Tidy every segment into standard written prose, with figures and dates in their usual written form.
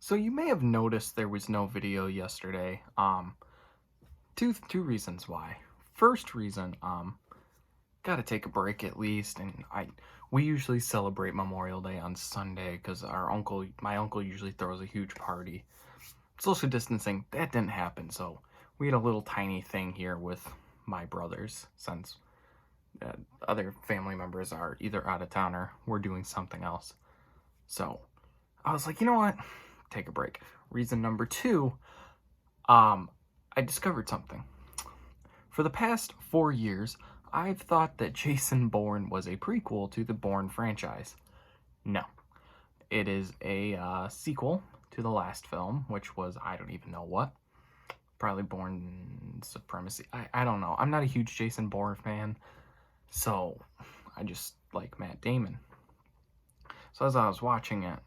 So you may have noticed there was no video yesterday. Two reasons why. First reason, gotta take a break at least, and we usually celebrate Memorial Day on Sunday because my uncle usually throws a huge party. Social distancing, that didn't happen, so we had a little tiny thing here with my brothers since other family members are either out of town or we're doing something else. So I was like, you know what? Take a break. Reason number two, I discovered something. For the past 4 years, I've thought that Jason Bourne was a prequel to the Bourne franchise. No, it is a sequel to the last film, which was, I don't even know what. Probably Bourne Supremacy. I don't know. I'm not a huge Jason Bourne fan, so I just like Matt Damon. So as I was watching it,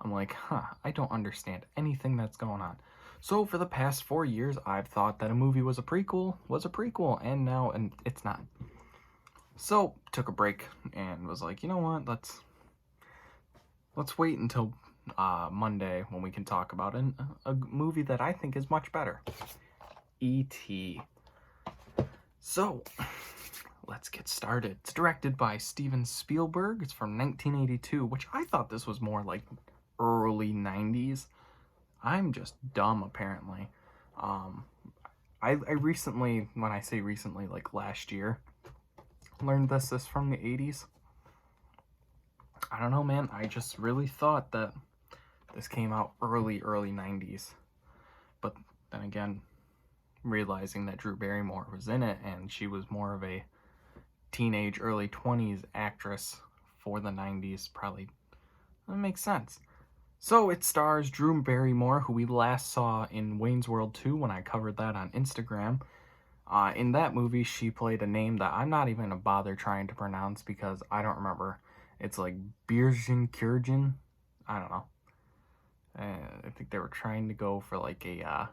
I'm like, I don't understand anything that's going on. So for the past 4 years, I've thought that a movie was a prequel, and now it's not. So took a break and was like, you know what? Let's wait until Monday when we can talk about a movie that I think is much better. E.T. So let's get started. It's directed by Steven Spielberg. It's from 1982, which I thought this was more like early 90s. I'm just dumb, apparently. I recently, when I say recently, like last year, learned this from the 80s. I don't know, man. I just really thought that this came out early 90s. But then again, realizing that Drew Barrymore was in it and she was more of a teenage, early 20s actress for the 90s, probably that makes sense. So it stars Drew Barrymore, who we last saw in Wayne's World 2 when I covered that on Instagram. In that movie, she played a name that I'm not even going to bother trying to pronounce because I don't remember. It's like Birgin Kurgin. I don't know. I think they were trying to go for like a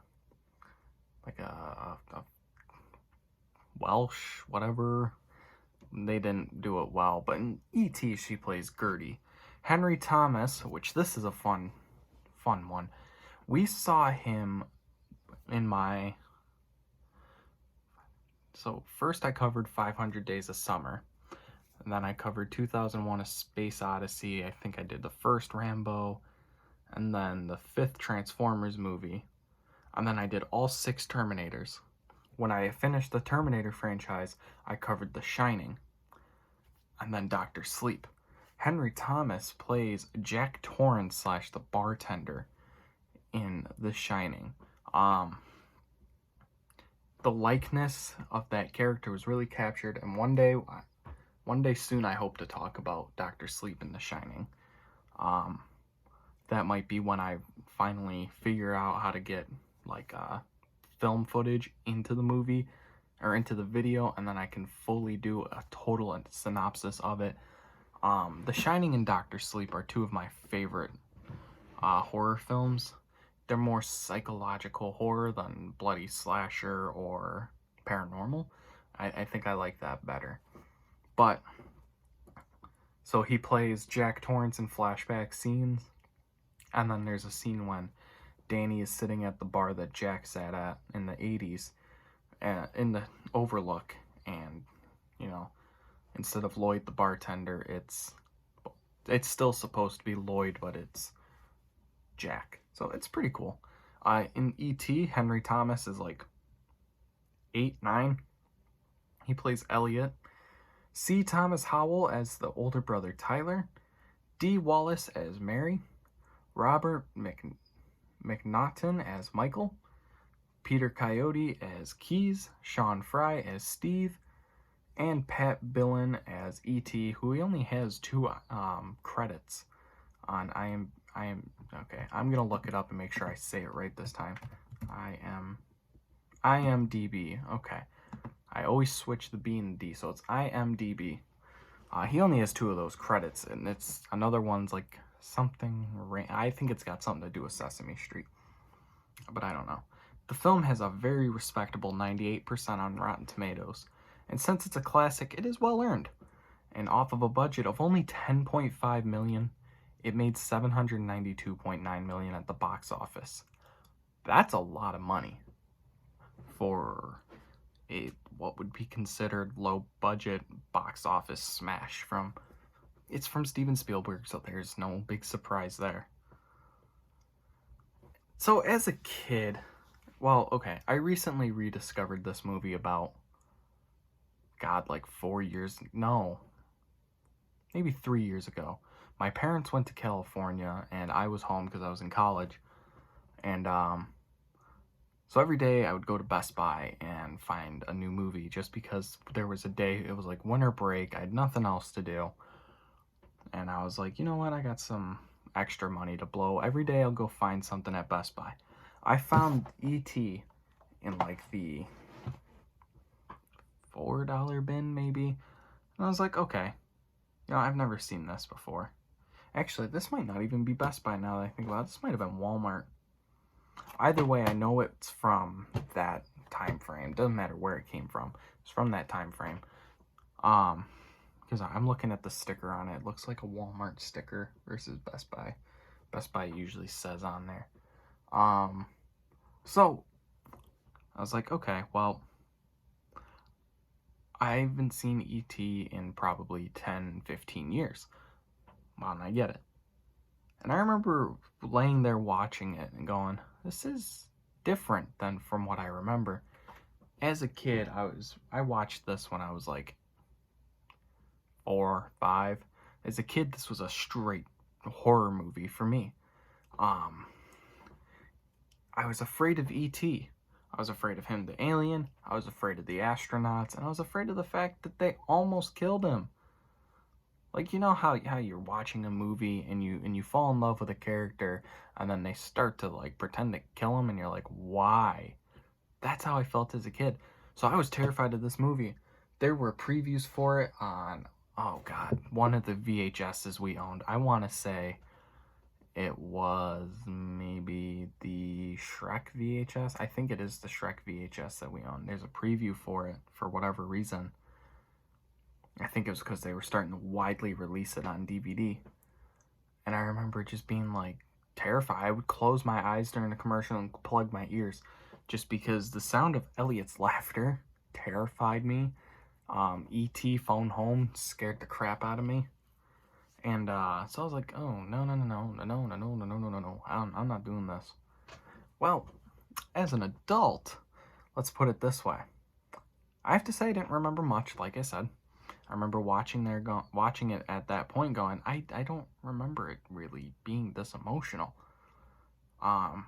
Welsh, whatever. They didn't do it well, but in E.T. she plays Gertie. Henry Thomas, which this is a fun one. We saw him in my... So first I covered 500 Days of Summer. And then I covered 2001 A Space Odyssey. I think I did the first Rambo. And then the 5th Transformers movie. And then I did all 6 Terminators. When I finished the Terminator franchise, I covered The Shining. And then Dr. Sleep. Henry Thomas plays Jack Torrance / the bartender in The Shining. The likeness of that character was really captured, and one day soon I hope to talk about Dr. Sleep in The Shining. That might be when I finally figure out how to get like film footage into the movie or into the video, and then I can fully do a total synopsis of it. The Shining and Dr. Sleep are two of my favorite horror films. They're more psychological horror than bloody slasher or paranormal. I think I like that better. But, so he plays Jack Torrance in flashback scenes, and then there's a scene when Danny is sitting at the bar that Jack sat at in the 80s, in the Overlook, and, you know, instead of Lloyd the bartender, it's still supposed to be Lloyd, but it's Jack. So it's pretty cool. In E.T., Henry Thomas is like 8, 9. He plays Elliot. C. Thomas Howell as the older brother Tyler. D. Wallace as Mary. Robert McNaughton as Michael. Peter Coyote as Keys. Sean Fry as Steve. And Pat Billen as E.T., who he only has 2 credits on okay, I'm gonna look it up and make sure I say it right this time. IMDb. Okay, I always switch the B and the D, so it's IMDb. He only has 2 of those credits, and it's another one's like something. I think it's got something to do with Sesame Street, but I don't know. The film has a very respectable 98% on Rotten Tomatoes, and since it's a classic, it is well earned. And off of a budget of only $10.5 million, It made $792.9 million at the box office. That's a lot of money for a what would be considered low budget box office smash. It's from Steven Spielberg, so there's no big surprise there. So as a kid, well, okay, I recently rediscovered this movie about, God, like 4 years, no, maybe 3 years ago. My parents went to California and I was home because I was in college. And so every day I would go to Best Buy and find a new movie just because there was a day, it was like winter break, I had nothing else to do. And I was like, you know what, I got some extra money to blow. Every day I'll go find something at Best Buy. I found E.T. in like the $4 bin maybe. And I was like, okay, you know, I've never seen this before. Actually, this might not even be Best Buy now that I think about it. This might have been Walmart. Either way, I know it's from that time frame. Doesn't matter where it came from. It's from that time frame. Because I'm looking at the sticker on it. It looks like a Walmart sticker versus Best Buy. Best Buy usually says on there. So I was like, okay, well, I haven't seen E.T. in probably 10, 15 years. Well, and I get it. And I remember laying there watching it and going, this is different than from what I remember. As a kid, I watched this when I was like 4, 5. As a kid, this was a straight horror movie for me. I was afraid of E.T. I was afraid of him, the alien. I was afraid of the astronauts, and I was afraid of the fact that they almost killed him. Like, you know how you're watching a movie and you fall in love with a character and then they start to like pretend to kill him and you're like, why? That's how I felt as a kid. So I was terrified of this movie. There were previews for it on, oh God, one of the VHSs we owned. I want to say it was maybe the Shrek VHS. I think it is the Shrek VHS that we own. There's a preview for it for whatever reason. I think it was because they were starting to widely release it on DVD. And I remember just being like terrified. I would close my eyes during the commercial and plug my ears just because the sound of Elliot's laughter terrified me. E.T. Phone Home scared the crap out of me. And so I was like, oh, no. I'm not doing this. Well, as an adult, let's put it this way. I have to say I didn't remember much, like I said. I remember watching it at that point going, I don't remember it really being this emotional. And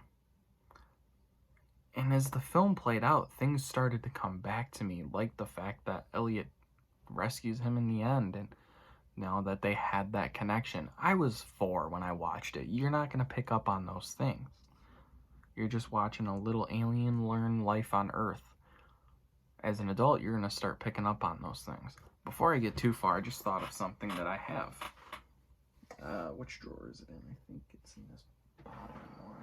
as the film played out, things started to come back to me, like the fact that Elliot rescues him in the end, and now that they had that connection. I was 4 when I watched it. You're not going to pick up on those things. You're just watching a little alien learn life on Earth. As an adult, you're going to start picking up on those things. Before I get too far, I just thought of something that I have. Which drawer is it in? I think it's in this bottom one.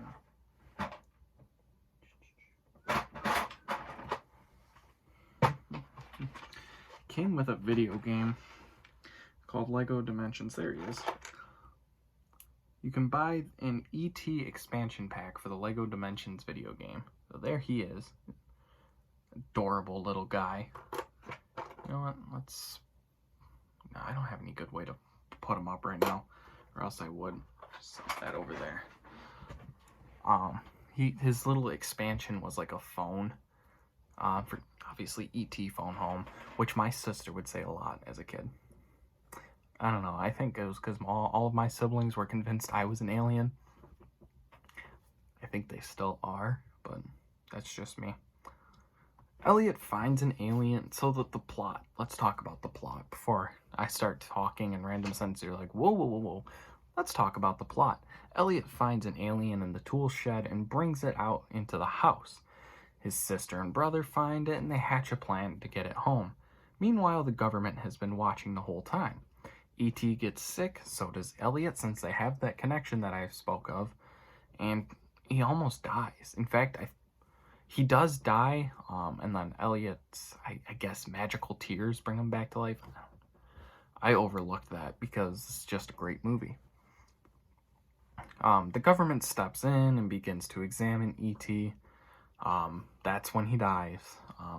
Came with a video game called Lego Dimensions. There he is. You can buy an E.T. expansion pack for the Lego Dimensions video game. So there he is. Adorable little guy. You know what? No, I don't have any good way to put him up right now, or else I would. Just set that over there. His little expansion was like a phone. For obviously E.T. Phone Home, which my sister would say a lot as a kid. I don't know. I think it was because all of my siblings were convinced I was an alien. I think they still are, but that's just me. Elliot finds an alien, so that the plot, let's talk about the plot before I start talking in random sentences. You're like, whoa. Let's talk about the plot. Elliot finds an alien in the tool shed and brings it out into the house. His sister and brother find it and they hatch a plan to get it home. Meanwhile, the government has been watching the whole time. E.T. gets sick, so does Elliot, since they have that connection that I spoke of, and he almost dies. In fact, he does die, and then Elliot's, I guess, magical tears bring him back to life. I overlooked that because it's just a great movie. The government steps in and begins to examine E.T. That's when he dies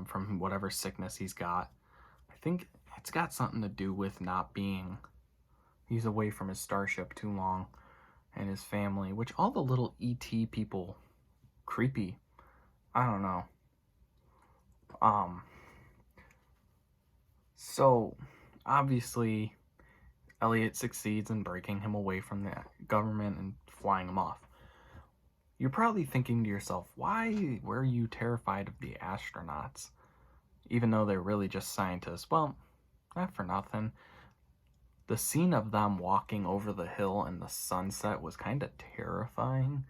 from whatever sickness he's got. I think it's got something to do with not being, he's away from his starship too long and his family, which all the little ET people, creepy. I don't know. So obviously Elliot succeeds in breaking him away from the government and flying him off. You're probably thinking to yourself, why were you terrified of the astronauts? Even though they're really just scientists. Well, not for nothing. The scene of them walking over the hill in the sunset was kind of terrifying,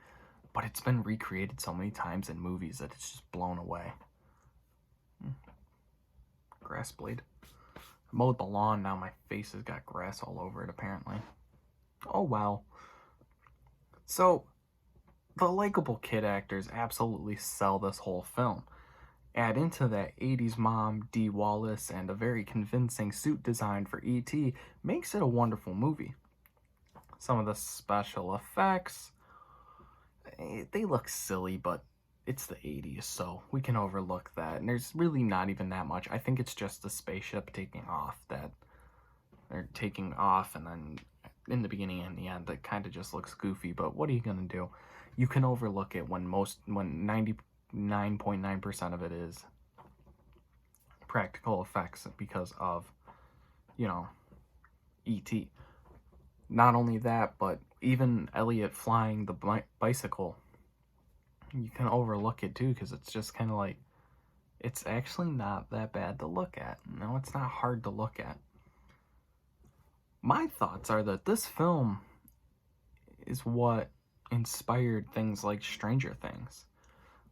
but it's been recreated so many times in movies that it's just blown away. Grass blade. I mowed the lawn, now my face has got grass all over it apparently. Oh well. So, the likable kid actors absolutely sell this whole film. Add into that 80s mom, Dee Wallace, and a very convincing suit design for E.T. makes it a wonderful movie. Some of the special effects, they look silly, but it's the 80s, so we can overlook that. And there's really not even that much. I think it's just the spaceship taking off that they're taking off, and then in the beginning and the end, it kind of just looks goofy. But what are you gonna do? You can overlook it when 99.9% of it is practical effects because of, E.T. Not only that, but even Elliot flying the bicycle, you can overlook it too because it's just kind of like, it's actually not that bad to look at. No, it's not hard to look at. My thoughts are that this film is what inspired things like Stranger Things.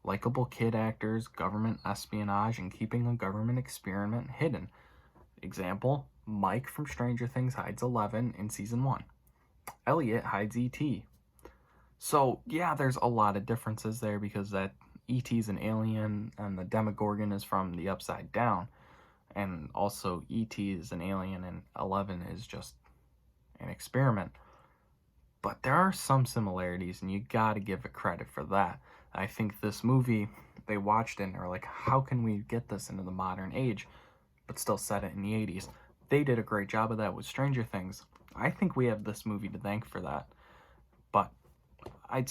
Likeable kid actors, government espionage, and keeping a government experiment hidden. Example, Mike from Stranger Things hides Eleven in season 1. Elliot hides E.T. So, yeah, there's a lot of differences there because that E.T.'s an alien and the Demogorgon is from the Upside Down. And also E.T. is an alien and 11 is just an experiment. But there are some similarities and you gotta give it credit for that. I think this movie, they watched it and they're like, how can we get this into the modern age but still set it in the 80s? They did a great job of that with Stranger Things. I think we have this movie to thank for that. But I'm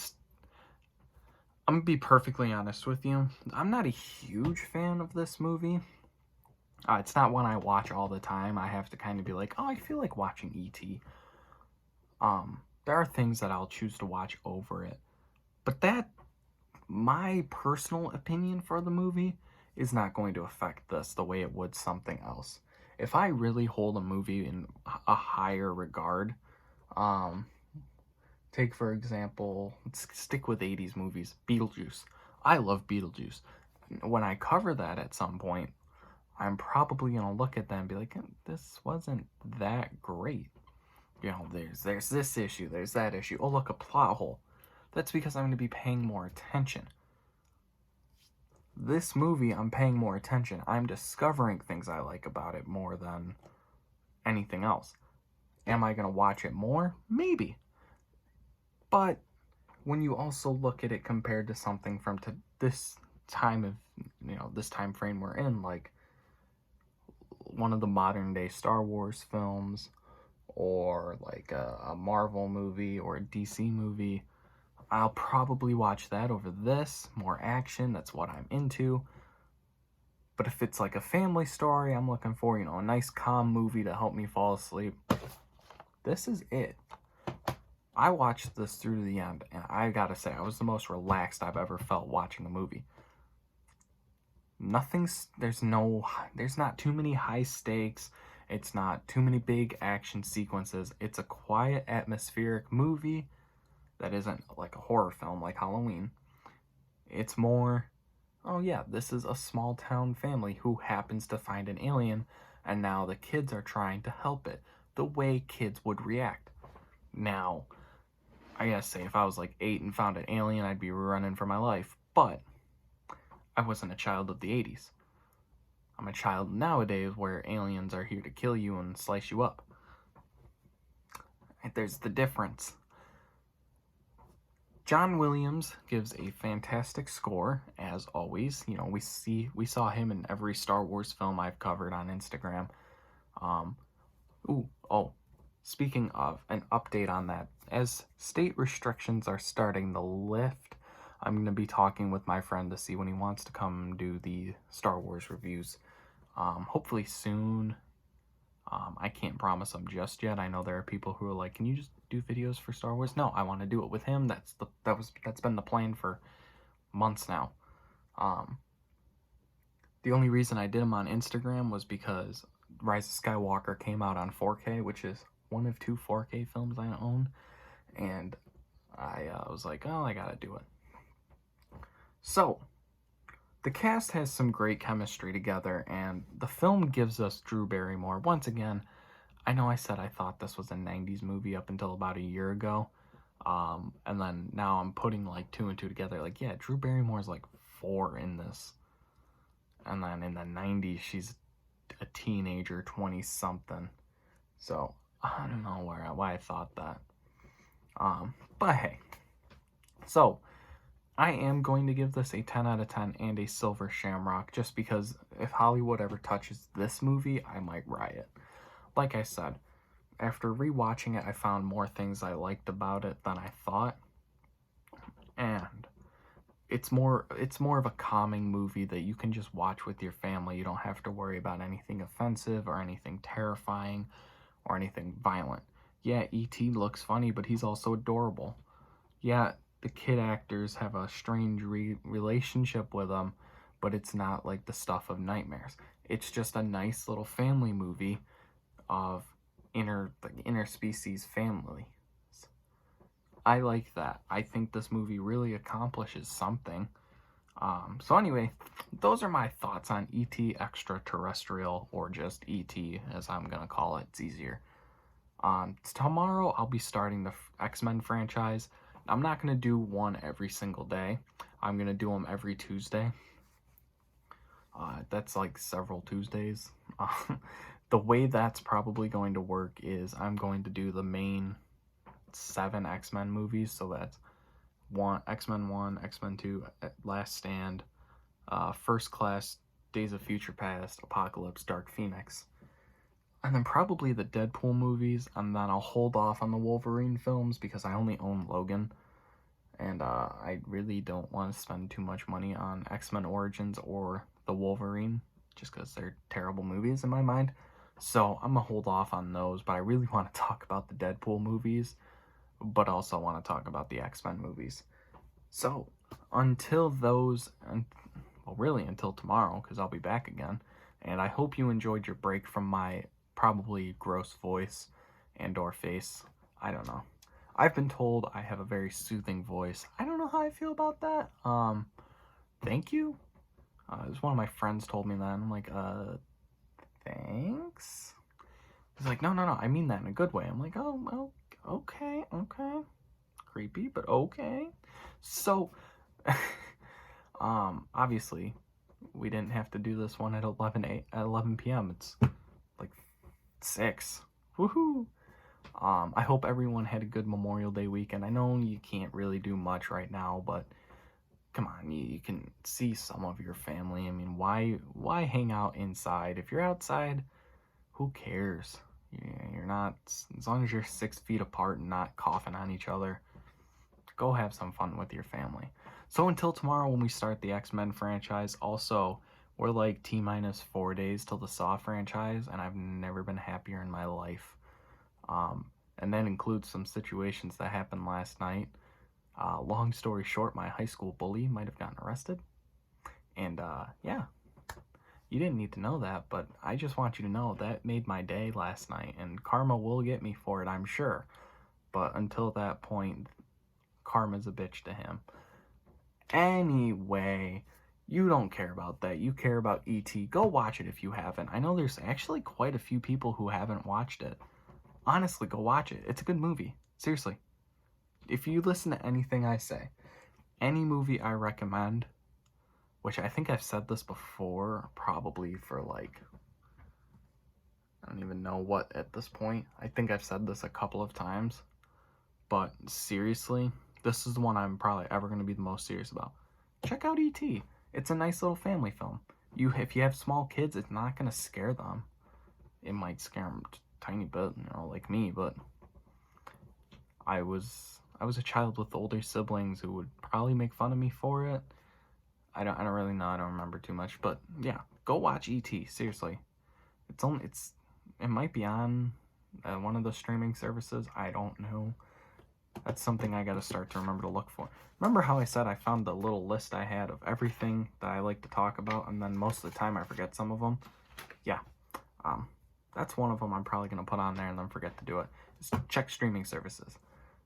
gonna be perfectly honest with you. I'm not a huge fan of this movie. It's not one I watch all the time. I have to kind of be like, oh, I feel like watching E.T. There are things that I'll choose to watch over it. But that, my personal opinion for the movie, is not going to affect this the way it would something else. If I really hold a movie in a higher regard, take for example, let's stick with 80s movies, Beetlejuice. I love Beetlejuice. When I cover that at some point, I'm probably going to look at that and be like, this wasn't that great. There's this issue, there's that issue. Oh, look, a plot hole. That's because I'm going to be paying more attention. This movie, I'm paying more attention. I'm discovering things I like about it more than anything else. Am I going to watch it more? Maybe. But when you also look at it compared to something from this time of, this time frame we're in, like one of the modern day Star Wars films, or like a Marvel movie or a DC movie, I'll probably watch that over this. More action, that's what I'm into. But if it's like a family story, I'm looking for, a nice calm movie to help me fall asleep, this is it. I watched this through to the end, and I gotta say, I was the most relaxed I've ever felt watching a movie. There's not too many high stakes. It's not too many big action sequences. It's a quiet, atmospheric movie that isn't like a horror film like Halloween. It's more, oh yeah, this is a small town family who happens to find an alien, and now the kids are trying to help it, the way kids would react. Now, I gotta say, if I was like 8 and found an alien, I'd be running for my life, but I wasn't a child of the 80s. I'm a child nowadays where aliens are here to kill you and slice you up. There's the difference. John Williams gives a fantastic score, as always. You know, we saw him in every Star Wars film I've covered on Instagram. Um, speaking of, an update on that. As state restrictions are starting to lift, I'm going to be talking with my friend to see when he wants to come do the Star Wars reviews. Hopefully soon. I can't promise him just yet. I know there are people who are like, "Can you just do videos for Star Wars?" No, I want to do it with him. That's been the plan for months now. The only reason I did them on Instagram was because Rise of Skywalker came out on 4K, which is one of 2 4K films I own, and I was like, "Oh, I gotta do it." So, the cast has some great chemistry together, and the film gives us Drew Barrymore. Once again, I know I said I thought this was a 90s movie up until about a year ago, and then now I'm putting like 2 and 2 together. Like, yeah, Drew Barrymore's like 4 in this, and then in the 90s, she's a teenager, 20-something. So, I don't know why I thought that. But hey. So, I am going to give this a 10 out of 10 and a Silver Shamrock, just because if Hollywood ever touches this movie, I might riot. Like I said, after rewatching it, I found more things I liked about it than I thought. And it's more of a calming movie that you can just watch with your family. You don't have to worry about anything offensive or anything terrifying or anything violent. Yeah, E.T. looks funny, but he's also adorable. Yeah, the kid actors have a strange relationship with them, but it's not like the stuff of nightmares. It's just a nice little family movie of interspecies family. I like that. I think this movie really accomplishes something. So anyway, those are my thoughts on E.T. Extraterrestrial, or just E.T. as I'm gonna call it. It's easier. Tomorrow I'll be starting the X-Men franchise. I'm not gonna do one every single day. I'm gonna do them every Tuesday. That's like several Tuesdays. The way that's probably going to work is I'm going to do the main 7 X-Men movies. So that's X-Men 1, X-Men 2, Last Stand, First Class, Days of Future Past, Apocalypse, Dark Phoenix. And then probably the Deadpool movies, and then I'll hold off on the Wolverine films because I only own Logan. And I really don't want to spend too much money on X-Men Origins or the Wolverine, just because they're terrible movies in my mind. So I'm going to hold off on those, but I really want to talk about the Deadpool movies, but also want to talk about the X-Men movies. So until those, well, really until tomorrow, because I'll be back again. And I hope you enjoyed your break from my probably gross voice and or face. I don't know. I've been told I have a very soothing voice. I don't know how I feel about that. Thank you. It was one of my friends told me that. I'm like, thanks? He's like, no, I mean that in a good way. I'm like, oh, well, okay. Creepy, but okay. So, obviously, we didn't have to do this one at 11 p.m. It's like 6. Woohoo! I hope everyone had a good Memorial Day weekend. I know you can't really do much right now, but come on, you can see some of your family. I mean, why hang out inside? If you're outside, who cares? You're not, as long as you're 6 feet apart and not coughing on each other, go have some fun with your family. So until tomorrow when we start the X-Men franchise, also, we're like T-minus 4 days till the Saw franchise, and I've never been happier in my life. And that includes some situations that happened last night. Long story short, my high school bully might have gotten arrested. And yeah, you didn't need to know that, but I just want you to know that made my day last night, and karma will get me for it, I'm sure. But until that point, karma's a bitch to him. Anyway, you don't care about that. You care about E.T. Go watch it if you haven't. I know there's actually quite a few people who haven't watched it. Honestly, go watch it. It's a good movie. Seriously. If you listen to anything I say, any movie I recommend, which I think I've said this before, probably for like, I don't even know what at this point. I think I've said this a couple of times. But seriously, this is the one I'm probably ever going to be the most serious about. Check out E.T. It's a nice little family film. If you have small kids, it's not going to scare them. It might scare them a tiny bit, like me, but I was a child with older siblings who would probably make fun of me for it. I don't really know. I don't remember too much, but yeah, go watch E.T. Seriously, it might be on one of the streaming services. I don't know. That's something I gotta start to remember to look for. Remember how I said I found the little list I had of everything that I like to talk about, and then most of the time I forget some of them? Yeah, that's one of them I'm probably gonna put on there and then forget to do it. Just check streaming services.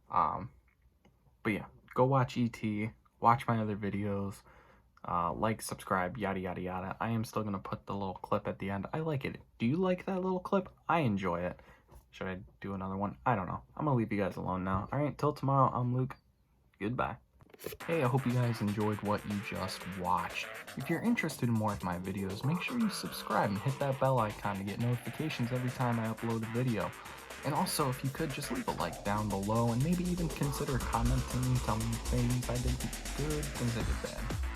But yeah, go watch E.T., watch my other videos, like, subscribe, yada yada yada. I am still gonna put the little clip at the end. I like it. Do you like that little clip? I enjoy it. Should I do another one? I don't know. I'm gonna leave you guys alone now. Alright, till tomorrow, I'm Luke. Goodbye. Hey, I hope you guys enjoyed what you just watched. If you're interested in more of my videos, make sure you subscribe and hit that bell icon to get notifications every time I upload a video. And also, if you could, just leave a like down below and maybe even consider commenting, telling me things I did good, things I did bad.